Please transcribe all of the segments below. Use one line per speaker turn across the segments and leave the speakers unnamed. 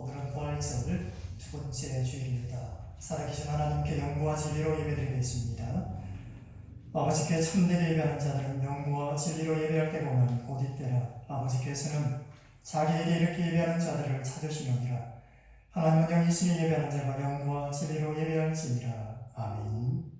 오늘은 부활절 두 번째 주일입니다. 살아계신 하나님께 영광과 진리로 예배드리겠습니다. 아버지께 참되게 예배하는 자들은 영광과 진리로 예배할 때가 오나니 곧 이때라. 아버지께서는 자기에게 이렇게 예배하는 자들을 찾으시느니라. 하나님은 영이시니 예배하는 자가 영광과 진리로 예배할지니라. 아멘.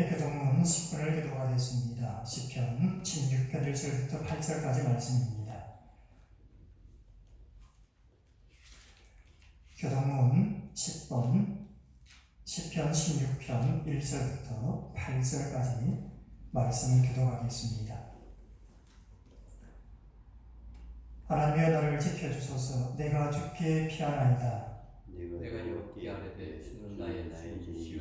교동문 10분을 기도하겠습니다. 시편 16편 1절부터 8절까지 말씀입니다. 교동문 10번 시편 16편 1절부터 8절까지 말씀을 기도하겠습니다. 하나님이여 나를 지켜주소서. 내가 죽게 피하나이다.
내가 여기 아래되 주는 나의 주인이시오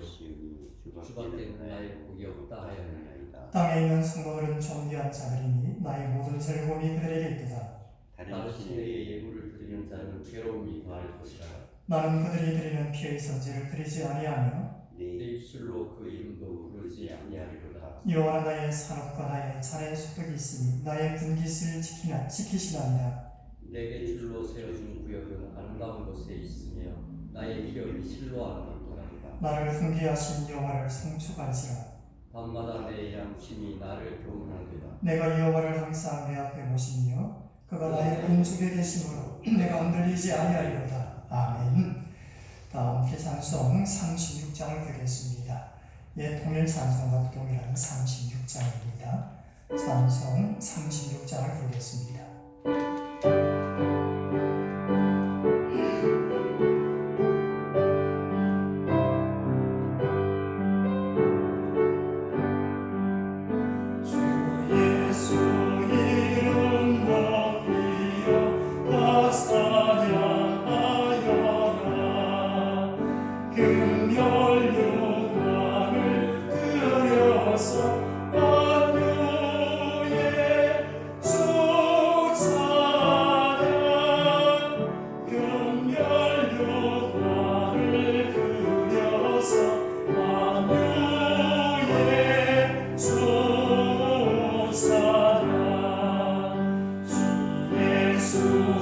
주밖에는 나의 복이 없다 하였나이다.
땅에 있는 성도들은 존귀한 자들이니 나의 모든 즐거움이 그들에게 있도다.
다른 신에게 예물을 드리는 자는 괴로움이 더할 것이라.
나는 그들이 드리는 피의 선제를 드리지 아니하며
내 입술로 그 이름도 부르지 아니하리로다.
여호와는 나의 산업과 나의 잔의 소득이 있으니 나의 분깃을 지키시나이다.
내게 줄로 세워준 구역은 아름다운 곳에 있으며 나의 이름이 실로 아름답도다.
나를 훈계하신 여호와를 송축할지라.
밤마다 내 양심이 나를 교훈하리라.
내가 여호와를 항상 내 앞에 모시며 그가 나의 오른쪽에 계심으로 내가 흔들리지 아니하리로다. 아멘. 다 함께 찬송 36장을 드리겠습니다. 통일 찬송과 동일한 36장입니다. 찬송 36장을 부르겠습니다.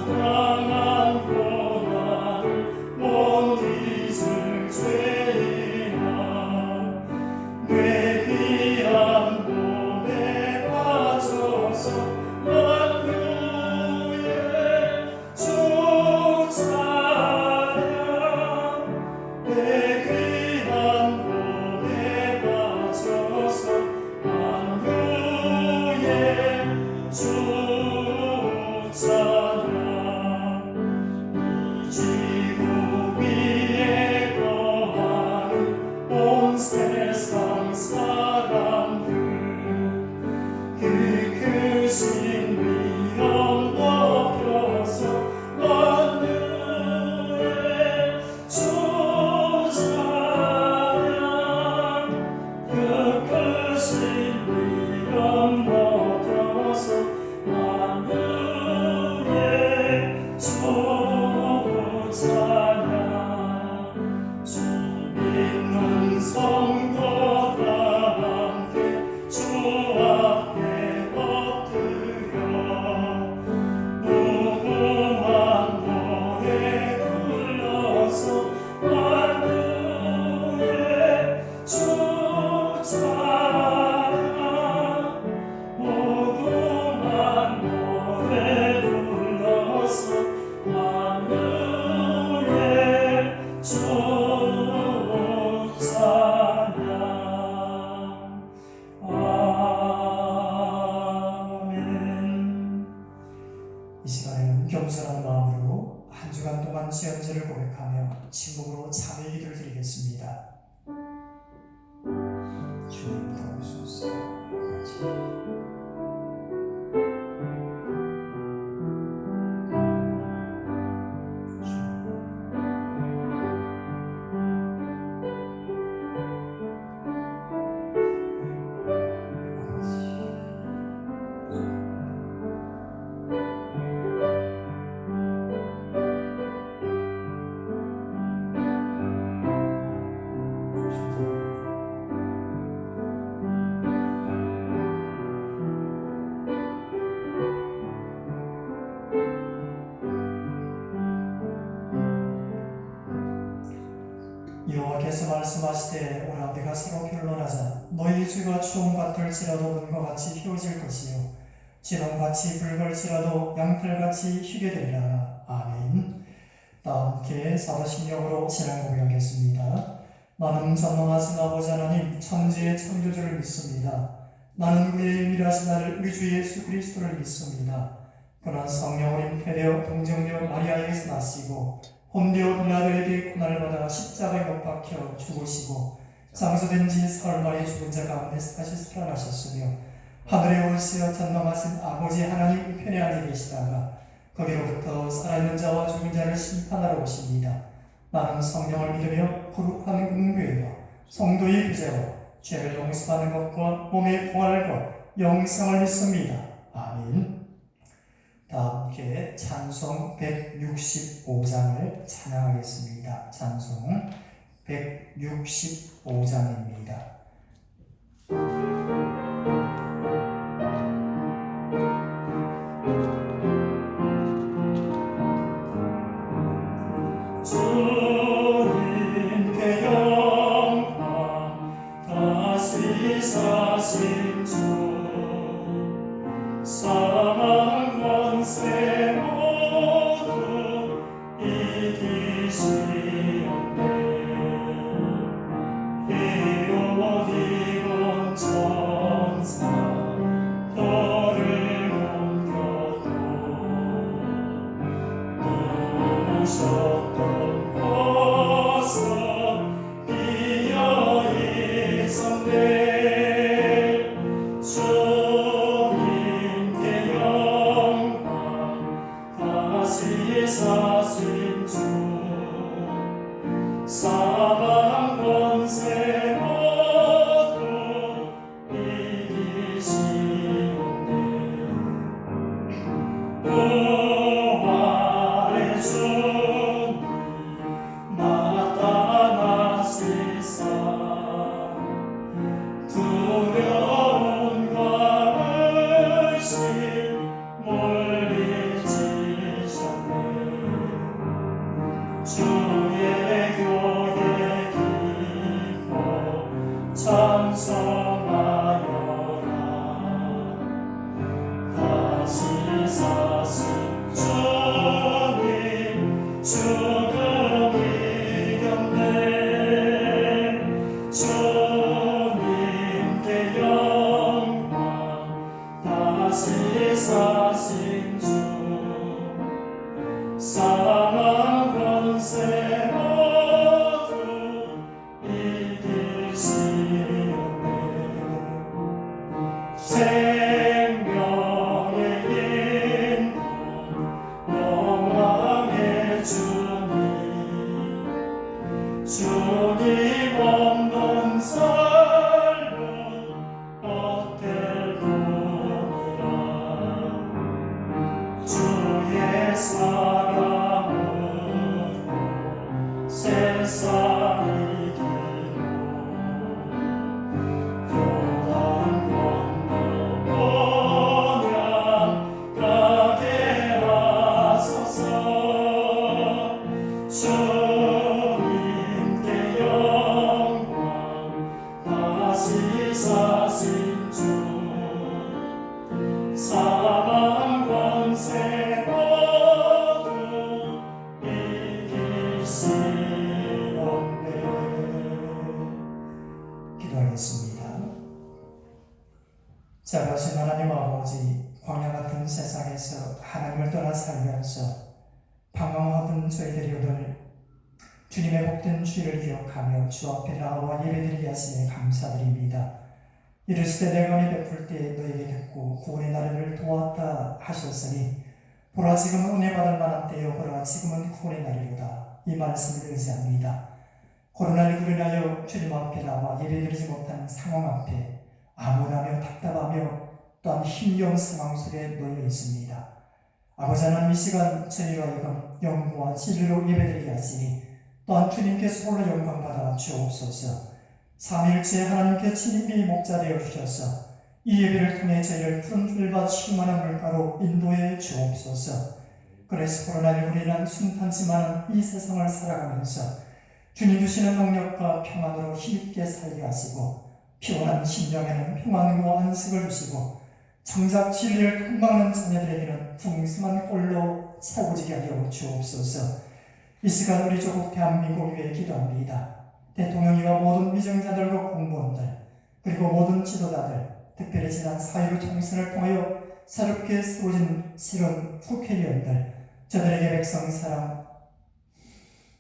강한 고난을 못 잊을 죄
고백하며 침묵으로 참회 기도를 드리겠습니다. 주님 도우소서. 여호와께서 말씀하시되 오라 내가 새로 변론하자 너희 죄가 추홍 같을지라도 눈과 같이 휘어질 것이요 지렁같이 붉을지라도 양털같이 희게 되리라. 아멘. 다 함께 사도신경으로 신앙 고백하겠습니다. 나는 전능하신 아버지 하나님 천지의 창조주를 믿습니다. 나는 우리의 유일하신 아들 우리 주 예수 그리스도를 믿습니다. 그는 성령으로 잉태되어 동정녀 마리아에게서 나시고 본디오 빌라도에게 고난을 받아 십자가에 못 박혀 죽으시고 장수된 지 사흘 만에 죽은 자 가운데서 다시 살아나셨으며 하늘에 올시어 전능하신 아버지 하나님 우편에 앉아 계시다가 거기로부터 살아있는 자와 죽은 자를 심판하러 오십니다. 나는 성령을 믿으며 거룩한 공교회와 성도의 교제와 죄를 용서하는 것과 몸의 부활과 영생을 믿습니다. 아멘. 다 함께 찬송 165장을 찬양하겠습니다. 찬송 165장입니다. 주님께 영광 다시 사신 주 사망 권세 모두 이기시었네. 이옷 입은 천사 너를 옮겨도 누우셨던 곳은 비어 있었네. 주님께 영광 다시 사신 주 사망 권세 모두 이기시었네. 부활의 주님 나타나시사 두려움과 의심 물리치셨네. 주의 교회 기뻐 찬송하여라. 다시 사신 주님 죽음 이겼네. 주님께 영광 다시 사신 주 사망 권세 모두 이기시었네. 생명의 인도 영광의 주님 주님 없는 삶은 어떨 뿐이라. 주의 사랑으로 세상이 기로 요단 건너 언약 가게 하소서. 주님께 영광 다시 사신 주 사망 권세 모두 이기시었네. 기도하겠습니다. 자비하신 하나님 아버지, 광야 같은 세상에서 하나님을 떠나 살면서 방황하던 저희들이 오늘 주님의 복된 주의를 기억하며 주 앞에 나와 예배드리게 하시니 감사드립니다. 이르시되 내가 은혜 베풀 때 너에게 듣고 구원의 날을 도왔다 하셨으니 보라 지금은 은혜 받을 만한 때요 보라 지금은 구원의 날이로다. 이 말씀을 의지합니다. 코로나19로 인하여 주님 앞에 나와 예배드리지 못하는 상황 앞에 암울하며 답답하며 또한 힘겨운 상황 속에 놓여 있습니다. 아버지 하나님, 이 시간 저희와 하여금 영과 진리로 예배드리게 하시니 또한 주님께서 홀로 영광받아 주옵소서. 삼일째 하나님께 친인비 목자 되어 주셔서 이 예배를 통해 저희를 푸른 풀과 충만한 물가로 인도해 주옵소서. 그래서 코로나19로 인한 순탄치만한 이 세상을 살아가면서 주님 주시는 능력과 평안으로 힘있게 살게 하시고 피곤한 심령에는 평안과 안식을 주시고 정작 진리를 탐방하는 자녀들에게는 풍성한 꼴로 채워지게 하여 주옵소서. 이 시간 우리 조국 대한민국 위해 기도합니다. 대통령이와 모든 위정자들과 공무원들 그리고 모든 지도자들, 특별히 지난 4.15 총선을 통하여 새롭게 세워진 실은 국회의원들, 저들에게 백성 사랑,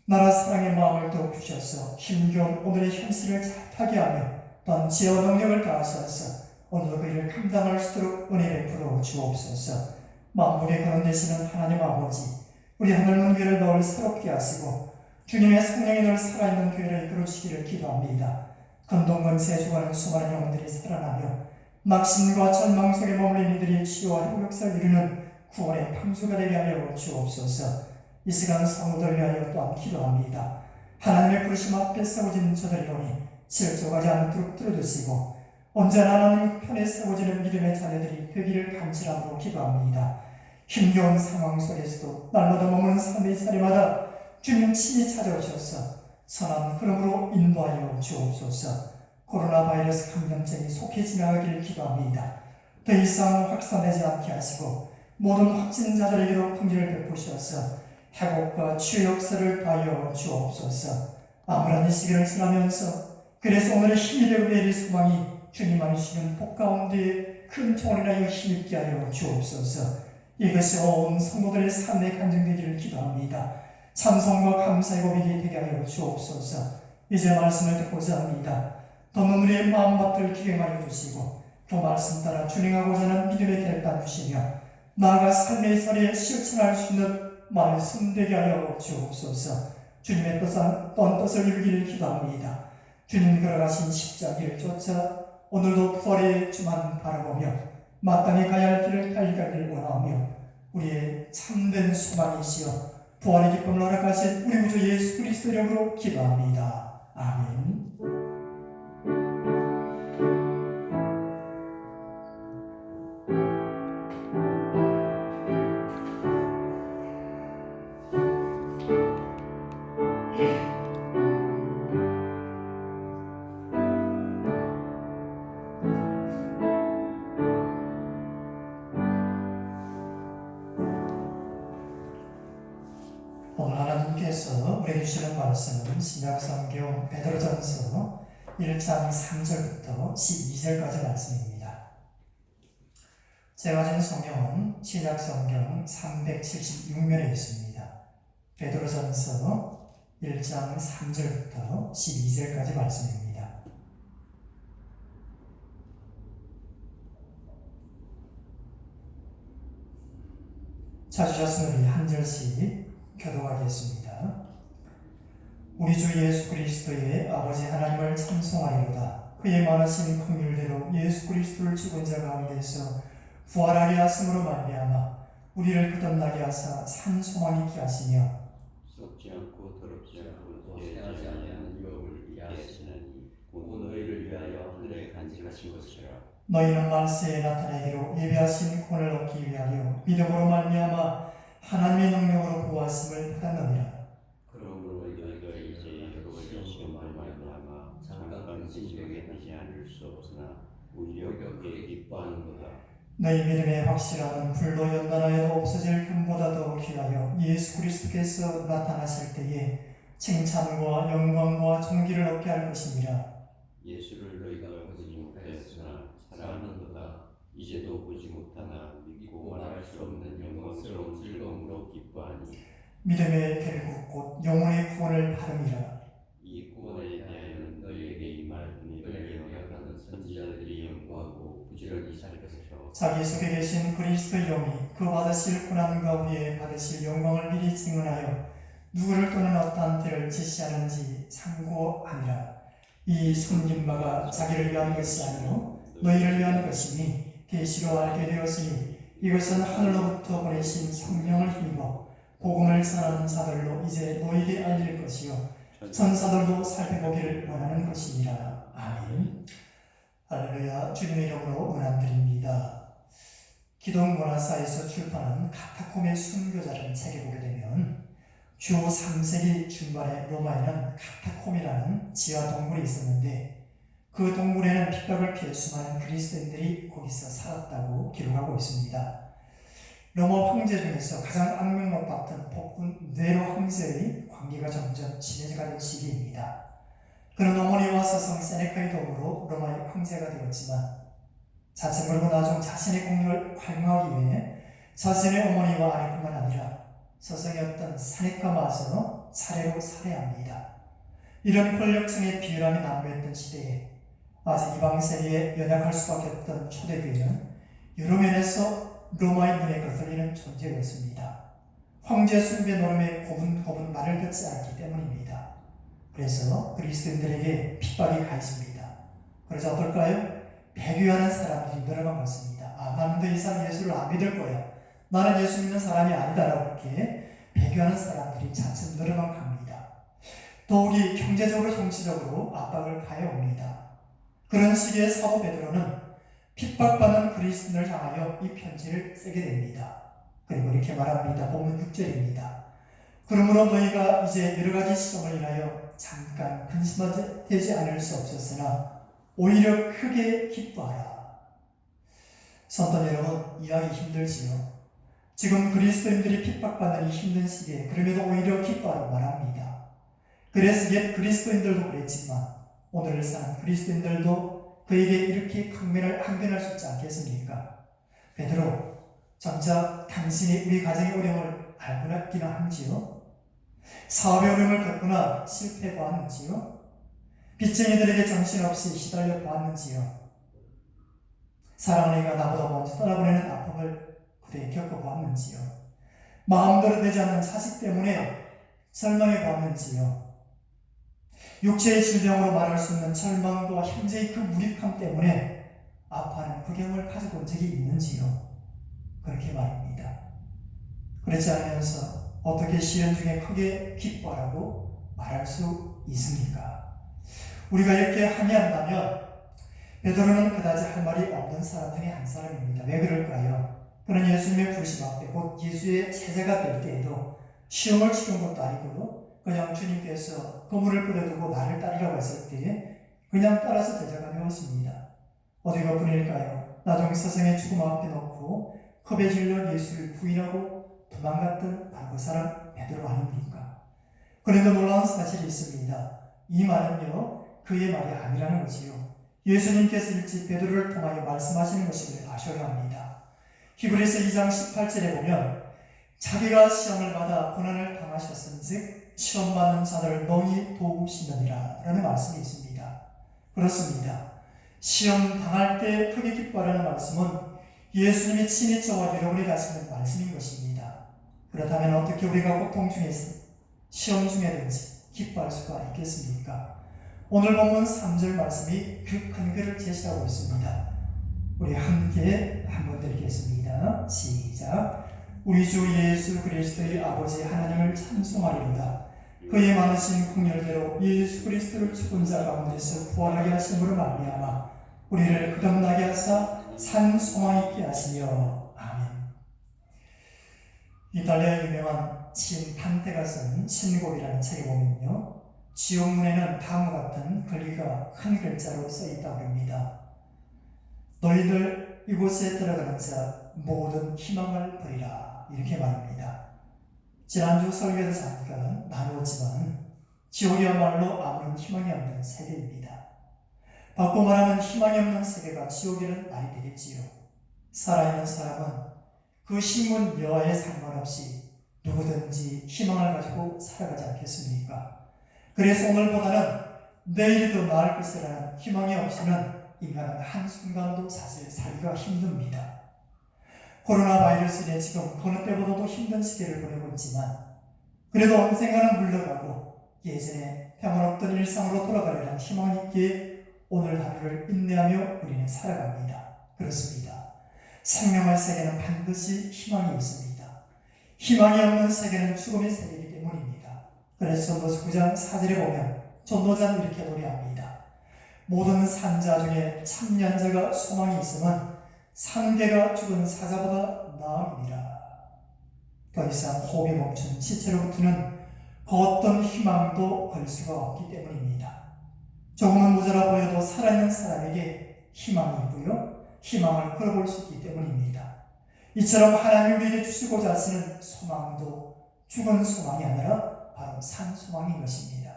나라 사랑의 마음을 더욱 주셔서 힘겨운 오늘의 현실을 잘 타게 하며 또한 지혜와 능력을 다하셔서 오늘도 그 일을 감당할 수 있도록 은혜 베풀어 주옵소서. 만국의 근원 되시는 하나님 아버지, 우리 하늘문 교회를 늘 새롭게 하시고 주님의 성령이 늘 살아있는 교회를 이끌어 주시기를 기도합니다. 근동근세에 죽어가는 수많은 영혼들이 살아나며 낙심과 절망 속에 머물린 이들이 치유와 회복 역사를 이루는 구원의 방주가 되게 하여 주옵소서. 이 시간 성도들 위하여 또한 기도합니다. 하나님의 부르심 앞에 세워진 저들이오니 실족하지 않도록 들어주시고 언제나 하나님 편에 세워지는 믿음의 자녀들이 되기를 간절함으로 기도합니다. 힘겨운 상황 속에서도 날마다 머무는 삶의 자리마다 주님 친히 찾아오셔서 선한 흐름으로 인도하여 주옵소서. 코로나 바이러스 감염증이 속히 지나가기를 기도합니다. 더 이상 확산되지 않게 하시고 모든 확진자들에게도 긍휼을 베푸셔서 회복과 치유 역사를 다하여 주옵소서. 암울한 이 시기를 지나면서 그래서 오늘의 힘이 되고 내일 소망이 주님 안에 주시는 복 가운데 큰 총을 인하여 힘있게 하여 주옵소서. 이것이 온 성도들의 삶에 간증되기를 기도합니다. 찬송과 감사의 고백이 되게 하여 주옵소서. 이제 말씀을 듣고자 합니다. 더는 우리의 마음밭을 기경하여 주시고 그 말씀 따라 준행하고자 하는 믿음의 계획을 주시며 나아가 삶의 자리에 실천할 수 있는 말씀 되게 하여 주옵소서. 주님의 뜻을 이루기를 기도합니다. 주님 걸어가신 십자가를 쫓아 오늘도 부활의 주만 바라보며 마땅히 가야 할 길을 달리기를 원하며 우리의 참된 소망이시여 부활의 기쁨을 허락하신 우리 구주 예수 그리스도 이름으로 기도합니다. 아멘. 오늘 하나님께서 우리에게 주시는 말씀은 신약성경 베드로전서 1장 3절부터 12절까지 말씀입니다. 제가 가진 성경은 신약성경 376면에 있습니다. 베드로전서 1장 3절부터 12절까지 말씀입니다. 찾으셨으면 우리 한 절씩 교도하겠습니다. 우리 주 예수 그리스도의 아버지 하나님을 찬송하리로다. 그의 많으신 긍휼대로 예수 그리스도를 죽은 자 가운데서 부활하게 하심으로 말미암아 우리를 거듭나게 하사 산 소망 있게 하시며
썩지 않고 더럽지 않고 쇠하지 아니하는 유업을 있게 하시나니 곧 너희를 위하여 하늘에 간직하신 것이라.
너희는 말세에 나타내기로 예비하신 구원을 얻기 위하여 믿음으로 말미암아 하나님의 능력으로 구하심을 받았느니라.
그러므로 너희가 이제 그것을 시험할 말미암아 잠깐 진정에 하지 않을 수 없으나 오히려 그게 기뻐하는도다.
너희 믿음의 확실함은 불로 연단하여도 없어질 금보다 더 귀하여 예수 그리스도께서 나타나실 때에 칭찬과 영광과 존귀를 얻게 할 것입니다.
예수를 너희가 보지 못하였으나 사랑하는도다. 이제도 보지 못하나 믿고 말할 수 없는 영광스러운 즐거움으로 기뻐하니
믿음의 결국 곧 영혼의 구원을 바름이라.
이 구원에 대하여는 너희에게 이 말씀을 예언하는 선지자들이 연구하고 부지런히 살펴서
자기 속에 계신 그리스도의 영이 그 받으실 고난과 후에 받으실 영광을 미리 증언하여 누구를 또는 어떠한 때를 지시하는지 상고하니라. 이 숨긴 바가 자기를 위한 것이 아니요 너희를 위한 것이니 계시로 알게 되었으니 이것은 하늘로부터 보내신 성령을 힘입어 복음을 전하는 자들로 이제 너희에게 알릴 것이요 천사들도 살펴보기를 원하는 것이니라. 아멘. 할렐루야. 주님의 이름으로 문안드립니다. 기독문화사에서 출판한 카타콤의 순교자라는 책에 보게 되면 주 3세기 중반에 로마에는 카타콤이라는 지하 동굴이 있었는데 그 동굴에는 핍박을 피해 수많은 그리스도인들이 거기서 살았다고 기록하고 있습니다. 로마 황제 중에서 가장 악명 높았던 폭군 네로 황제의 관계가 점점 친해져가는 시기입니다. 그는 어머니와 스승 세네카의 도움으로 로마의 황제가 되었지만 자칫 그러고 나중 자신의 공력을 활용하기 위해 자신의 어머니와 아내뿐만 아니라 스승이었던 세네카 마저도 차례로 살해합니다. 이런 권력층의 비열함이 난무했던 시대에 아직 이방 세계에 연약할 수밖에 없던 초대교회는 여러 면에서 로마의 눈에 거슬리는 존재였습니다. 황제 숭배 노름에 고분고분 말을 듣지 않기 때문입니다. 그래서 그리스도인들에게 핍박이 가해집니다. 그래서 어떨까요? 배교하는 사람들이 늘어만 것입니다. 나는 더 이상 예수를 안 믿을 거야. 나는 예수 믿는 사람이 아니다라고 이렇게 배교하는 사람들이 차츰 늘어만 갑니다. 더욱이 경제적으로 정치적으로 압박을 가해옵니다. 그런 시기에 사도 베드로는 핍박받는 그리스도인을 향하여 이 편지를 쓰게 됩니다. 그리고 이렇게 말합니다. 본문 6절입니다. 그러므로 너희가 이제 여러 가지 시험을 인하여 잠깐 근심되지 않을 수 없었으나 오히려 크게 기뻐하라. 성도 여러분, 이해하기 힘들지요. 지금 그리스도인들이 핍박받는 이 힘든 시기에 그럼에도 오히려 기뻐하라고 말합니다. 그래서 옛 그리스도인들도 그랬지만 오늘을 사는 그리스도인들도 그에게 이렇게 항변할 수 있지 않겠습니까? 베드로, 정작 당신이 우리 가정의 어려움을 알고 있기는 한지요? 사업의 어려움을 겪거나 실패해 보았는지요? 빚쟁이들에게 정신없이 시달려 보았는지요? 사랑하는 이가 나보다 먼저 떠나보내는 아픔을 그대 겪어보았는지요? 마음대로 되지 않는 자식 때문에 절망해 보았는지요? 육체의 질병으로 말할 수 있는 절망과 현재의 그 무력함 때문에 아파하는 극경을 가지고 온 적이 있는지요? 그렇게 말입니다. 그렇지 않으면서 어떻게 시련 중에 크게 기뻐하라고 말할 수 있습니까? 우리가 이렇게 항의한다면 베드로는 그다지 할 말이 없는 사람 중에 한 사람입니다. 왜 그럴까요? 그는 예수님의 부르심 앞에 곧 예수의 제자가 될 때에도 시험을 치른 것도 아니고 그냥 주님께서 그물을 뿌려두고 나를 따르라고 했을 때에 그냥 따라서 제자가 되었습니다. 어디가 뿐일까요? 나중 스승의 죽음 앞에 놓고 컵에 질려 예수를 부인하고 도망갔던 바로 그 사람 베드로 아닙니까? 그런데 놀라운 사실이 있습니다. 이 말은요, 그의 말이 아니라는 거지요. 예수님께서 일찍 베드로를 통하여 말씀하시는 것임을 아셔야 합니다. 히브리서 2장 18절에 보면 자기가 시험을 받아 고난을 당하셨은즉 시험 받는 자들을 너희 도우시느니라 라는 말씀이 있습니다. 그렇습니다. 시험 당할 때 크게 기뻐하라는 말씀은 예수님이 친히 저와 여러분에게 하시는 말씀인 것입니다. 그렇다면 어떻게 우리가 고통 중에서 시험 중에든지 기뻐할 수가 있겠습니까? 오늘 본문 3절 말씀이 그 근거를 제시하고 있습니다. 우리 함께 한번 드리겠습니다. 시작. 우리 주 예수 그리스도의 아버지 하나님을 찬송하리로다. 그의 많으신 긍휼대로 예수 그리스도를 죽은 자 가운데서 부활하게 하심으로 말미암아 우리를 거듭나게 하사 산 소망 있게 하시며. 아멘. 이탈리아 유명한 시인 판테가 쓴 신곡이라는 책에 보면요, 지옥문에는 다음과 같은 글귀가 큰 글자로 써있다고 합니다. 너희들 이곳에 들어가는 자 모든 희망을 버리라, 이렇게 말합니다. 지난주 설교에서 잠깐 나누었지만 지옥이야말로 아무런 희망이 없는 세계입니다. 바꿔 말하면 희망이 없는 세계가 지옥이라는 말이 되겠지요. 살아있는 사람은 그 신문 여하에 상관없이 누구든지 희망을 가지고 살아가지 않겠습니까? 그래서 오늘보다는 내일이 더 나을 것이라는 희망이 없이는 인간은 한순간도 사실 살기가 힘듭니다. 코로나 바이러스에 지금 어느 때보다도 힘든 시기를 보내고 있지만 그래도 언젠가는 물러가고 예전에 평안없던 일상으로 돌아가려는 희망이 있기에 오늘 하루를 인내하며 우리는 살아갑니다. 그렇습니다. 생명의 세계는 반드시 희망이 있습니다. 희망이 없는 세계는 죽음의 세계이기 때문입니다. 그래서 전도서 9장 4절에 보면 전도자는 이렇게 노래합니다. 모든 산자 중에 참여한 자가 소망이 있으면 산개가 죽은 사자보다 나음이니라. 더 이상 호흡이 멈춘 시체로부터는 그 어떤 희망도 걸 수가 없기 때문입니다. 조금은 모자라 보여도 살아있는 사람에게 희망이 있고요. 희망을 걸어볼 수 있기 때문입니다. 이처럼 하나님 우리에게 주시고자 하시는 소망도 죽은 소망이 아니라 바로 산 소망인 것입니다.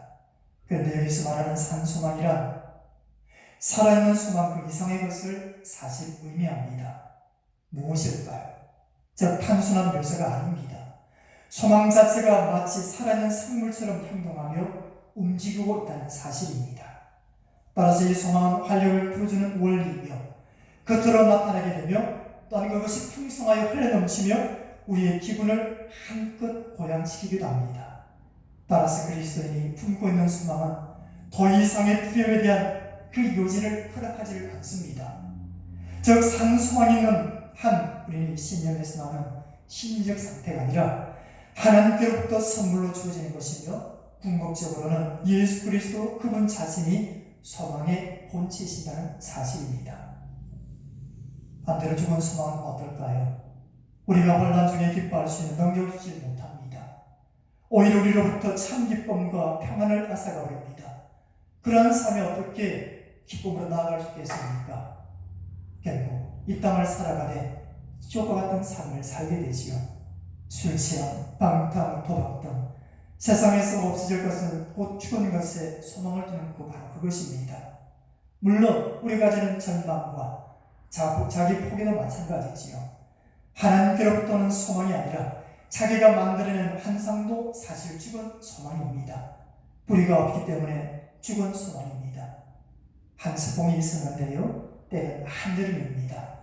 그런데 여기서 말하는 산 소망이란 살아있는 소망 그 이상의 것을 사실 의미합니다. 무엇일까요? 즉 단순한 묘사가 아닙니다. 소망 자체가 마치 살아있는 생물처럼 행동하며 움직이고 있다는 사실입니다. 따라서 이 소망은 활력을 불어주는 원리이며 겉으로 나타나게 되며 또한 그것이 풍성하여 흘러넘치며 우리의 기분을 한껏 고양시키기도 합니다. 따라서 그리스도인이 품고 있는 소망은 더 이상의 두려움에 대한 그 요지를 허락하지를 않습니다. 즉 상소망 있는 한 우리는 신념에서 나오는 심리적 상태가 아니라 하나님께로부터 선물로 주어지는 것이며 궁극적으로는 예수 그리스도 그분 자신이 소망의 본체이신다는 사실입니다. 반대로 죽은 소망은 어떨까요? 우리가 혼란 중에 기뻐할 수 있는 능력을 주지 못합니다. 오히려 우리로부터 참 기쁨과 평안을 앗아가 버립니다. 그러한 삶이 어떻게 기쁨으로 나아갈 수 있겠습니까? 결국 이 땅을 살아가되 지옥과 같은 삶을 살게 되지요. 술 취함, 방탕, 도박 등 세상에서 없어질 것은 곧 죽은 것에 소망을 두는 것 바로 그것입니다. 물론 우리가 가지는 절망과 자기 포기도 마찬가지지요. 하나님께로부터는 소망이 아니라 자기가 만들어낸 환상도 사실 죽은 소망입니다. 뿌리가 없기 때문에 죽은 소망입니다. 한 스봉이 있었는데요, 때는 한여름입니다.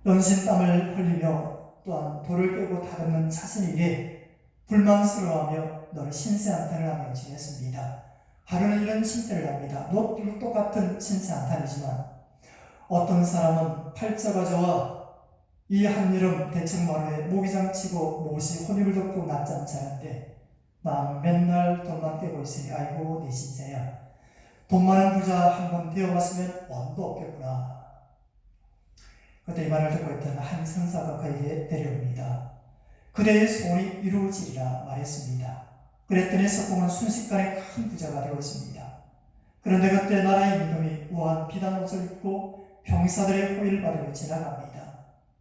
연신 땀을 흘리며 또한 돌을 깨고 다듬는 자신에게 불만스러워하며 늘 신세 한탄을 하며 지냈습니다. 하루는 이런 칭찬을 합니다. 똑같은 신세 한탄이지만 어떤 사람은 팔자가 좋아 이 한여름 대청마루에 모기장 치고 못이 혼입을 덮고 낮잠 자는데 난 맨날 돈만 떼고 있으니 아이고 내 신세야. 돈 많은 부자 한 번 되어봤으면 원도 없겠구나. 그때 이 말을 듣고 있던 한 선사가 그에게 내려옵니다. 그대의 소원이 이루어지리라 말했습니다. 그랬더니 석공은 순식간에 큰 부자가 되었습니다. 그런데 그때 나라의 임금이 우아한 비단 옷을 입고 병사들의 호의를 받으며 지나갑니다.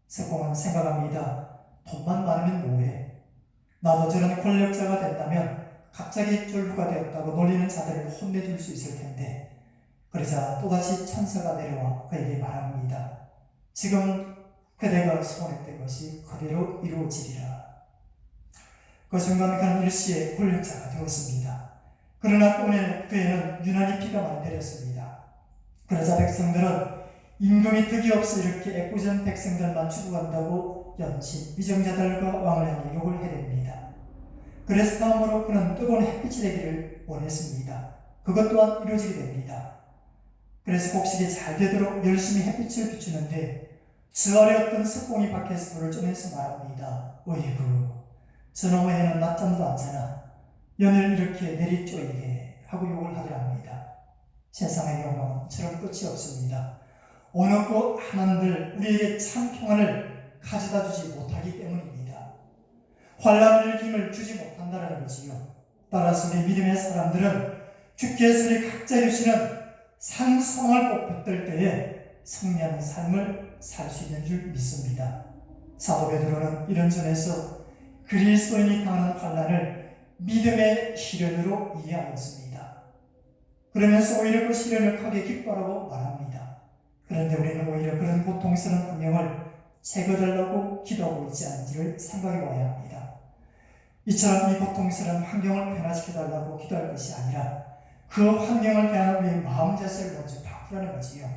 석공은 생각합니다. 돈만 많으면 뭐해? 나도 저런 권력자가 된다면 갑자기 쫄부가 되었다고 놀리는 자들을 혼내줄 수 있을 텐데. 그러자 또다시 천사가 내려와 그에게 말합니다. 지금 그대가 소원했던 것이 그대로 이루어지리라. 그 순간 그는 일시에 권력자가 되었습니다. 그러나 그에는 유난히 피가 많이 내렸습니다. 그러자 백성들은 임금이 득이 없어 이렇게 애꿎은 백성들만 죽어간다고 연신 위정자들과 왕을 향해 욕을 해댑니다. 그래서 다음으로 그는 뜨거운 햇빛이 되기를 원했습니다. 그것 또한 이루어지게 됩니다. 그래서 곡식이 잘 되도록 열심히 햇빛을 비추는데 저 아래 어떤 석공이 밖에서 불을 쬐면서 말합니다. 어이구, 저놈의 해는 낮잠도 안 자나 연을 이렇게 내리쪼이게 하고 욕을 하더랍니다. 세상의 욕망은 저런 끝이 없습니다. 어느 것 하나들 우리에게 참 평안을 가져다 주지 못하기 때문입니다. 환난을 힘을 주지 못한다는 거지요. 따라서 우리 믿음의 사람들은 주께서 각자 주시는 상소망을 꼭 붙들 때에 승리하는 삶을 살 수 있는 줄 믿습니다. 사도 베드로는 이런 점에서 그리스도인이 당하는 환난을 믿음의 시련으로 이해하였습니다. 그러면서 오히려 그 시련을 크게 기뻐하라고 말합니다. 그런데 우리는 오히려 그런 고통스러운 환경을 제거하려고 기도하고 있지 않은지를 생각해 봐야 합니다. 이처럼 이 고통스러운 환경을 변화시켜달라고 기도할 것이 아니라 그 환경을 대하는 우리의 마음 자세를 먼저 바꾸라는 거지요.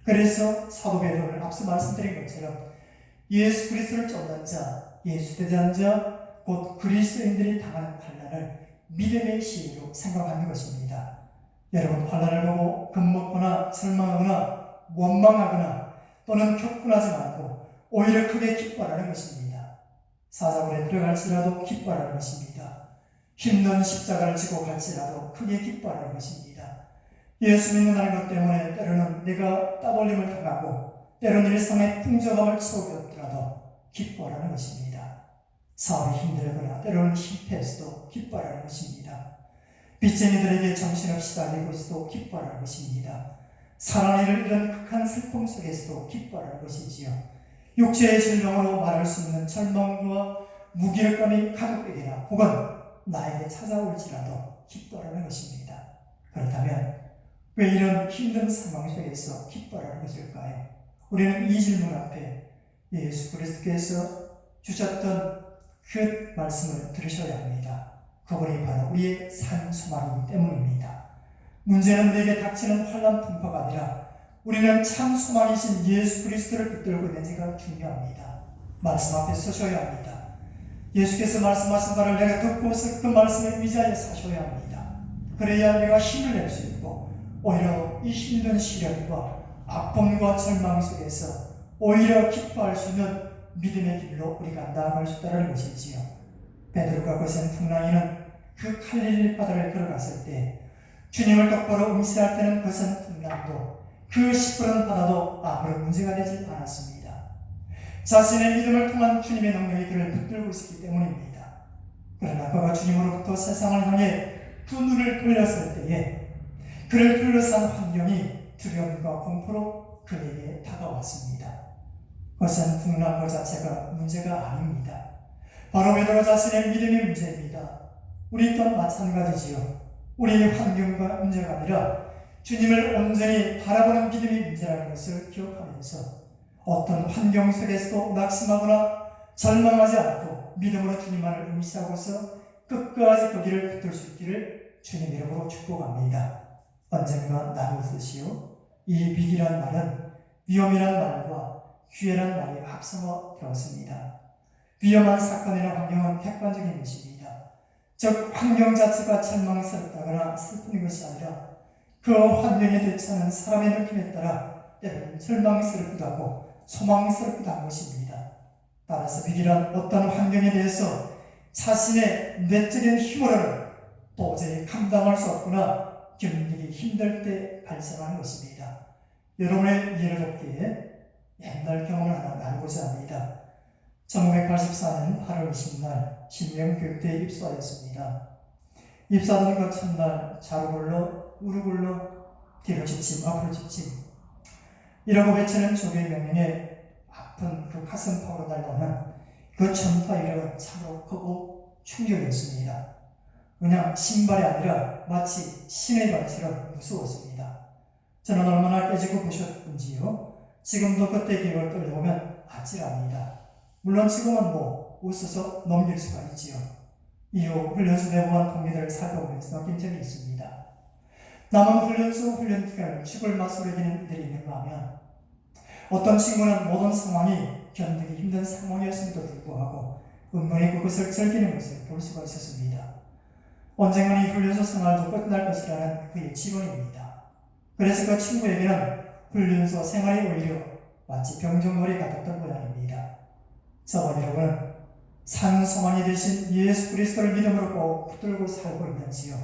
그래서 사도 베드로는 앞서 말씀드린 것처럼 예수 그리스도를 쫓는 자, 예수 대장한 자, 곧 그리스도인들이 당하는 환난을 믿음의 시위로 생각하는 것입니다. 여러분, 환난을 보고 겁먹거나 절망하거나 원망하거나 또는 격분하지 말고 오히려 크게 기뻐하는 것입니다. 사자굴에 들어갈지라도 기뻐하는 것입니다. 힘든 십자가를 지고 갈지라도 크게 기뻐하는 것입니다. 예수 믿는다는 것 때문에 때로는 내가 따돌림을 당하고 때로는 일상의 풍족함을 치우겠더라도 기뻐하는 것입니다. 사업이 힘들거나 때로는 실패해서도 기뻐하는 것입니다. 빚쟁이들에게 정신없이 달리고 있어도 기뻐하는 것입니다. 사랑을 이런 극한 슬픔 속에서도 기뻐하는 것이지요. 육체의 질병으로 말할 수 있는 절망과 무기력감이 가족에게나 혹은 나에게 찾아올지라도 기뻐하는 것입니다. 그렇다면 왜 이런 힘든 상황 속에서 기뻐하는 것일까요? 우리는 이 질문 앞에 예수 그리스도께서 주셨던 그 말씀을 들으셔야 합니다. 그분이 바로 우리의 산 소망이기 때문입니다. 문제는 우리에게 닥치는 환난 풍파가 아니라 우리는 참 소망이신 예수 그리스도를 붙들고 있는지가 중요합니다. 말씀 앞에 서셔야 합니다. 예수께서 말씀하신 바를 내가 듣고서 그 말씀에 의지하여 사셔야 합니다. 그래야 내가 힘을 낼 수 있고 오히려 이 힘든 시련과 아픔과 절망 속에서 오히려 기뻐할 수 있는 믿음의 길로 우리가 나아갈 수 있다는 것이지요. 베드로가 거센 풍랑이는 그 갈릴리 바다를 걸어갔을 때 주님을 똑바로 응시할 때는 거센 풍랑도 그 시끄러운 바다도 아무런 문제가 되지 않았습니다. 자신의 믿음을 통한 주님의 능력이 그를 붙들고 있었기 때문입니다. 그러나 그가 주님으로부터 세상을 향해 두 눈을 돌렸을 때에 그를 둘러싼 환경이 두려움과 공포로 그에게 다가왔습니다. 거센 풍랑 그 자체가 문제가 아닙니다. 바로 베드로 자신의 믿음이 문제입니다. 우리 또한 마찬가지지요. 우리의 환경과 문제가 아니라 주님을 온전히 바라보는 믿음이 문제라는 것을 기억하면서 어떤 환경 속에서도 낙심하거나 절망하지 않고 믿음으로 주님만을 의지하고서 끝까지 거기를 붙들 수 있기를 주님 이름으로 축복합니다. 언젠가 나누듯이요. 이 위기란 말은 위험이란 말과 기회란 말이 합성어 되었습니다. 위험한 사건이나 환경은 객관적인 것입니다. 즉 환경 자체가 절망스럽다거나 슬픈 것이 아니라 그 환경에 대처하는 사람의 느낌에 따라 때로는 절망스럽기도 하고 소망스럽기도 한 것입니다. 따라서 위기란 어떤 환경에 대해서 자신의 내적인 힘으로는 도저히 감당할 수 없거나 견디기 힘들 때 발생하는 것입니다. 여러분의 이해를 돕기에 옛날 경험을 하나 나누고자 합니다. 1984년 8월 20일 신명교육대에 입소하였습니다. 입사하던 그 첫날 좌로 우르 굴러 뒤로 지침 앞으로 지침 이라고 외치는 조교의 명령에 아픈 그 가슴팍으로 날아오는 그 전파 이력은 참으로 크고 충격이었습니다. 그냥 신발이 아니라 마치 신의 발처럼 무서웠습니다. 저는 얼마나 깨지고 부셨던지요. 지금도 그때 기억을 떠올려보면 아찔합니다. 물론 지금은 웃어서 넘길 수가 있지요. 이후 훈련소 내부한 동기들을 살펴보면서 느낀 적이 있습니다. 남은 훈련소 훈련 기간을 죽을 맛으로 이기는 이들이 있는가 하면 어떤 친구는 모든 상황이 견디기 힘든 상황이었음에도 불구하고 은근히 그것을 즐기는 것을 볼 수가 있었습니다. 언젠가는 이 훈련소 생활도 끝날 것이라는 그의 지론입니다. 그래서 그 친구에게는 훈련소 생활이 오히려 마치 병정놀이 같았던 모양입니다. 저와 여러분은 산 소망이 되신 예수 그리스도를 믿음으로 꼭 붙들고 살고 있는지요?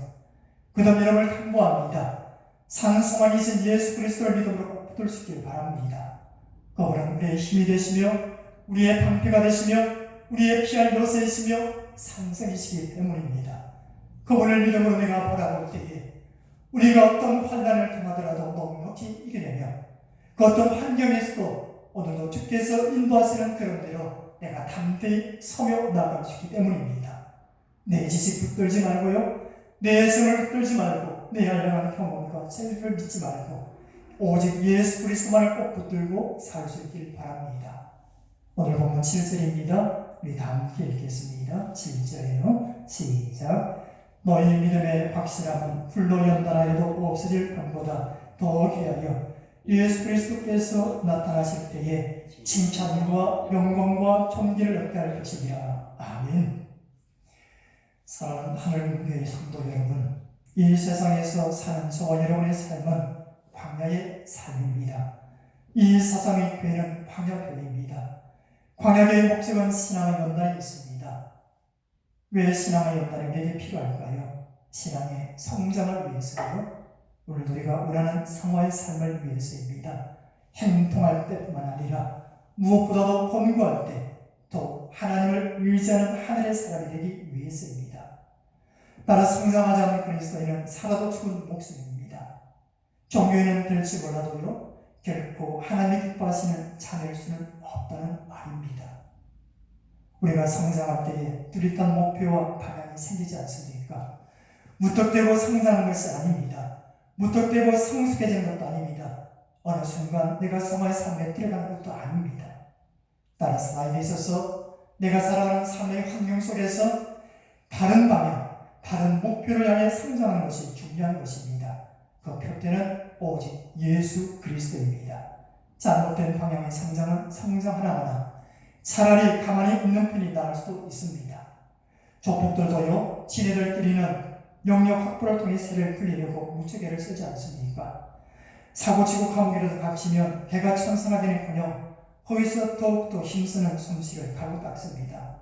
그다음 여러분을 당부합니다. 산 소망이신 예수 그리스도를 믿음으로 꼭 붙들 수 있길 바랍니다. 그분은 우리의 힘이 되시며 우리의 방패가 되시며 우리의 피할 요새이시며 상승이시기 때문입니다. 그분을 믿음으로 내가 바라볼 때에 우리가 어떤 환난을 당하더라도 넉넉히 이겨내며 그 어떤 환경에서도 오늘도 주께서 인도하시는 그런 대로 내가 담대히 서며 나아갈 수 있기 때문입니다. 내 지식 붙들지 말고요. 내 성을 붙들지 말고 내 알량한 경험과 체력을 믿지 말고 오직 예수 그리스도만을 꼭 붙들고 살 수 있길 바랍니다. 오늘 본문 7절입니다. 우리 다 함께 읽겠습니다. 7절이요. 시작. 너희 믿음의 확실함은 불로 연단하여도 없어질 것보다 더 귀하여 예수 그리스도께서 나타나실 때에 칭찬과 영광과 존귀를 얻게 할 것이니라. 아멘. 사랑하는 하늘교회 성도 여러분, 이 세상에서 사는 저와 여러분의 삶은 광야의 삶입니다. 이 사상의 교회는 광야교회입니다. 광야교회의 목적은 신앙의 연단이 있습니다. 왜 신앙의 연단이 내게 필요할까요? 신앙의 성장을 위해서요. 오늘 우리가 원하는 상화의 삶을 위해서입니다. 행동할 때뿐만 아니라 무엇보다도 권고할 때 또 하나님을 의지하는 하늘의 사람이 되기 위해서입니다. 따라 성장하지 않는 그리스도인은 살아도 죽은 목숨입니다. 종교인은 될지 몰라도요, 결코 하나님이 기뻐하시는 자낼 수는 없다는 말입니다. 우리가 성장할 때에 뚜렷한 목표와 방향이 생기지 않습니까? 무턱대고 성장하는 것이 아닙니다. 무턱대고 성숙해지는 것도 아닙니다. 어느 순간 내가 성화의 삶에 들어가는 것도 아닙니다. 따라서 나에게 있어서 내가 살아가는 삶의 환경 속에서 다른 방향, 다른 목표를 향해 성장하는 것이 중요한 것입니다. 그 표대는 오직 예수 그리스도입니다. 잘못된 방향의 성장은 성장 하나하나 차라리 가만히 있는 편이 나을 수도 있습니다. 조폭들도요, 지네들끼리는 영역 확보를 통해 새를 굴리려고 무채개를 쓰지 않습니까? 사고치고 감옥이라도 갇히면 개가 천선하기는커녕 거기서 더욱더 힘쓰는 솜씨를 갈고 닦습니다.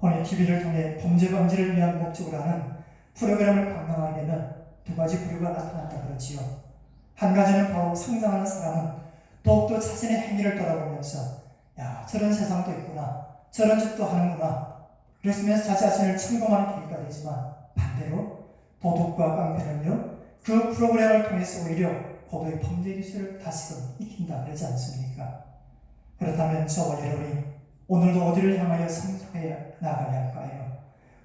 오늘 TV를 통해 범죄 방지를 위한 목적으로 하는 프로그램을 관광하게는 두 가지 부류가 나타난다 그러지요. 한 가지는 바로 성장하는 사람은 더욱더 자신의 행위를 돌아보면서 야, 저런 세상도 있구나, 저런 짓도 하는구나, 그랬으면서 자신을 점검하는 계기가 되지만, 반대로 도덕과 깡패는요, 그 프로그램을 통해서 오히려 고도의 범죄 기술을 다시금 익힌다 그러지 않습니까? 그렇다면 저와 여러분이 오늘도 어디를 향하여 성숙해 나가야 할까요?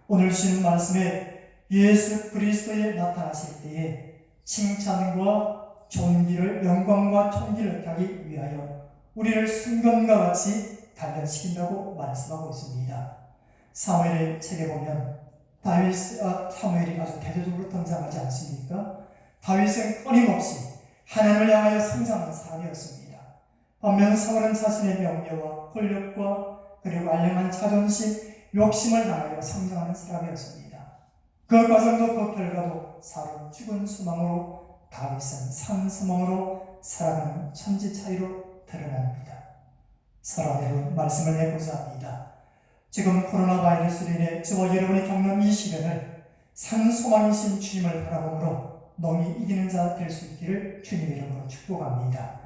오늘 주신 말씀에 예수 그리스도에 나타나실 때에 칭찬과 존귀를, 영광과 존귀를 하기 위하여 우리를 순간과 같이 단련시킨다고 말씀하고 있습니다. 사무엘의 책에 보면 사무엘이 아주 대조적으로 등장하지 않습니까? 다윗은 끊임없이 하나님을 향하여 성장하는 사람이었습니다. 반면 사울은 자신의 명예와 권력과 그리고 알량한 자존심, 욕심을 향하여 성장하는 사람이었습니다. 그 과정도 그 결과도 사울은 죽은 수망으로, 다윗은 산 수망으로 살아가는 천지 차이로 드러납니다. 사랑으로 말씀을 내고자 합니다. 지금 코로나 바이러스로 인해 저와 여러분이 겪는 이 시련을 산 소망이신 주님을 바라보므로 농이 이기는 자 될 수 있기를 주님의 이름으로 축복합니다.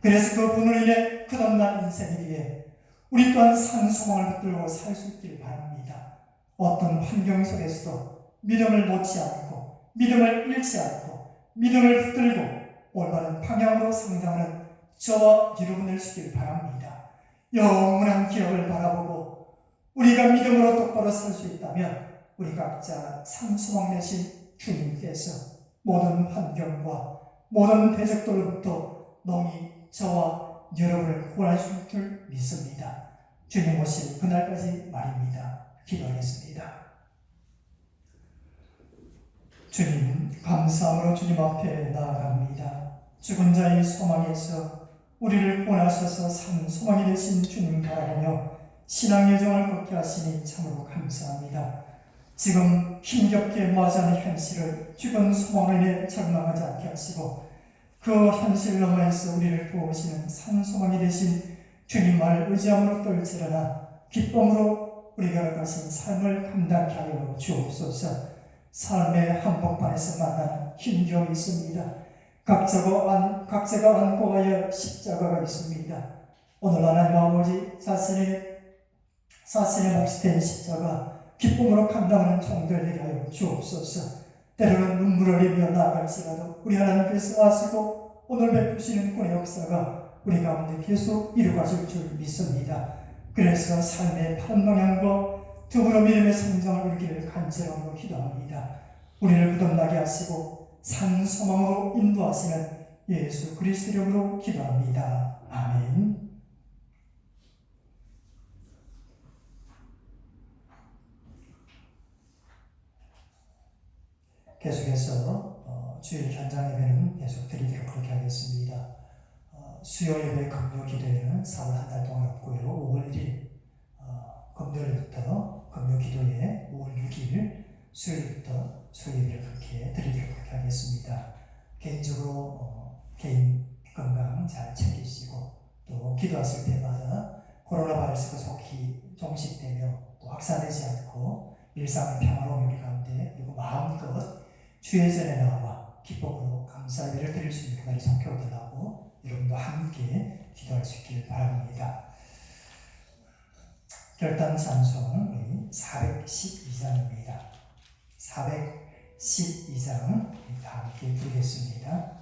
그래서 그 분으로 인해 끝없는 인생 위에 우리 또한 산 소망을 붙들고 살 수 있기를 바랍니다. 어떤 환경 속에서도 믿음을 놓지 않고, 믿음을 잃지 않고, 믿음을 붙들고 올바른 방향으로 성장하는 저와 여러분 될 수 있기를 바랍니다. 영원한 기업을 바라보고 우리가 믿음으로 똑바로 살 수 있다면 우리 각자 산 소망 되신 주님께서 모든 환경과 모든 대적들로부터 농이 저와 여러분을 구원하실 줄 믿습니다. 주님 오실 그날까지 말입니다. 기도하겠습니다. 주님, 감사함으로 주님 앞에 나아갑니다. 죽은 자의 소망에서 우리를 구원하셔서 산 소망이 되신 주님 바라보며 신앙 여정을 걷게 하시니 참으로 감사합니다. 지금 힘겹게 맞이하는 현실을 죽은 소망으로 인해 절망하지 않게 하시고 그 현실 너머에서 우리를 도우시는 산 소망이 되신 주님만을 의지함으로 떨치려나 기쁨으로 우리가 가신 삶을 감당케 하여 주옵소서. 삶의 한복판에서 만나는 힘겨움이 있습니다. 각자가 안고 가야 십자가가 있습니다. 오늘 하나님 아버지 자신의 몫이 된 십자가 기쁨으로 감당하는 종들 되게 하여 주옵소서. 때로는 눈물을 흘리며 나아갈지라도 우리 하나님께서 아시고 오늘 베푸시는 구원의 역사가 우리 가운데 계속 이루어질 줄 믿습니다. 그래서 삶의 바른 방향과 더불어 믿음의 성장을 이루기를 간절함으로 기도합니다. 우리를 거듭나게 하시고 산 소망으로 인도하시는 예수 그리스도 이름으로 기도합니다. 아멘. 계속해서 주일 현장 예배는 계속 드리도록 그렇게 하겠습니다. 수요 예배 금요 기도회는 4월 한 달 동안 없고요. 5월 1일 금요일부터 금요 기도회, 5월 6일 수요일부터 수요 예배를 그렇게 드리도록 그렇게 하겠습니다. 개인적으로 개인 건강 잘 챙기시고 또 기도하실 때마다 코로나 바이러스가 속히 종식되며 또 확산되지 않고 일상의 평화로운 우리 가운데 그리고 마음껏 주의 전에 나와 기쁨으로 감사 예배를 드릴 수 있는 그날이 속히 오더라고 여러분도 함께 기도할 수 있기를 바랍니다. 결단 찬송은 우리 412장입니다. 412장 다 함께 부르겠습니다.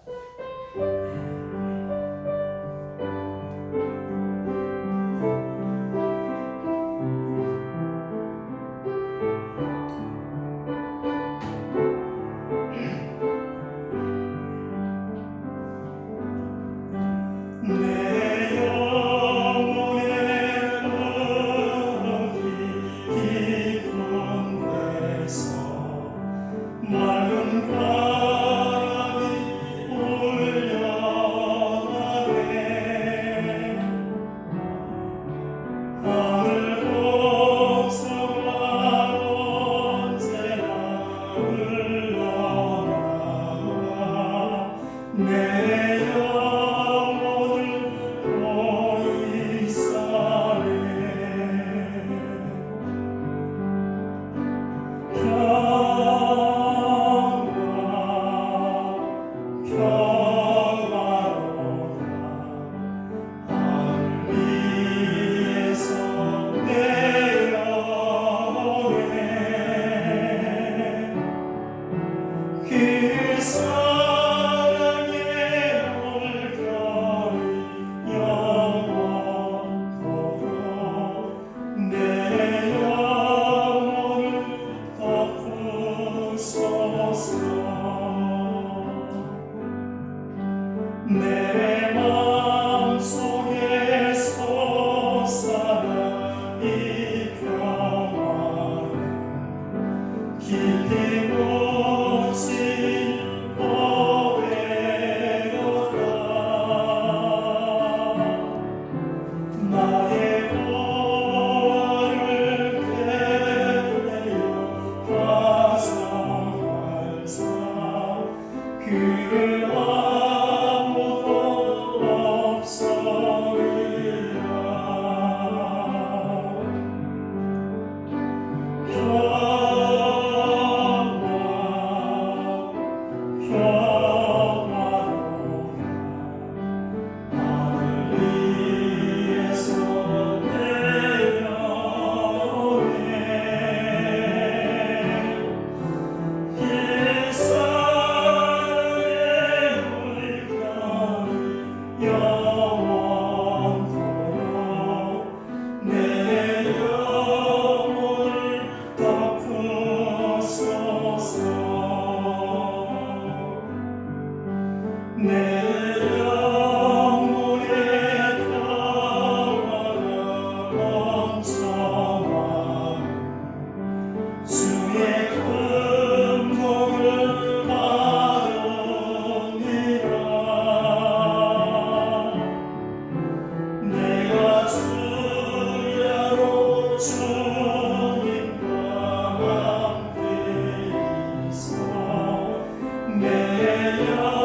내려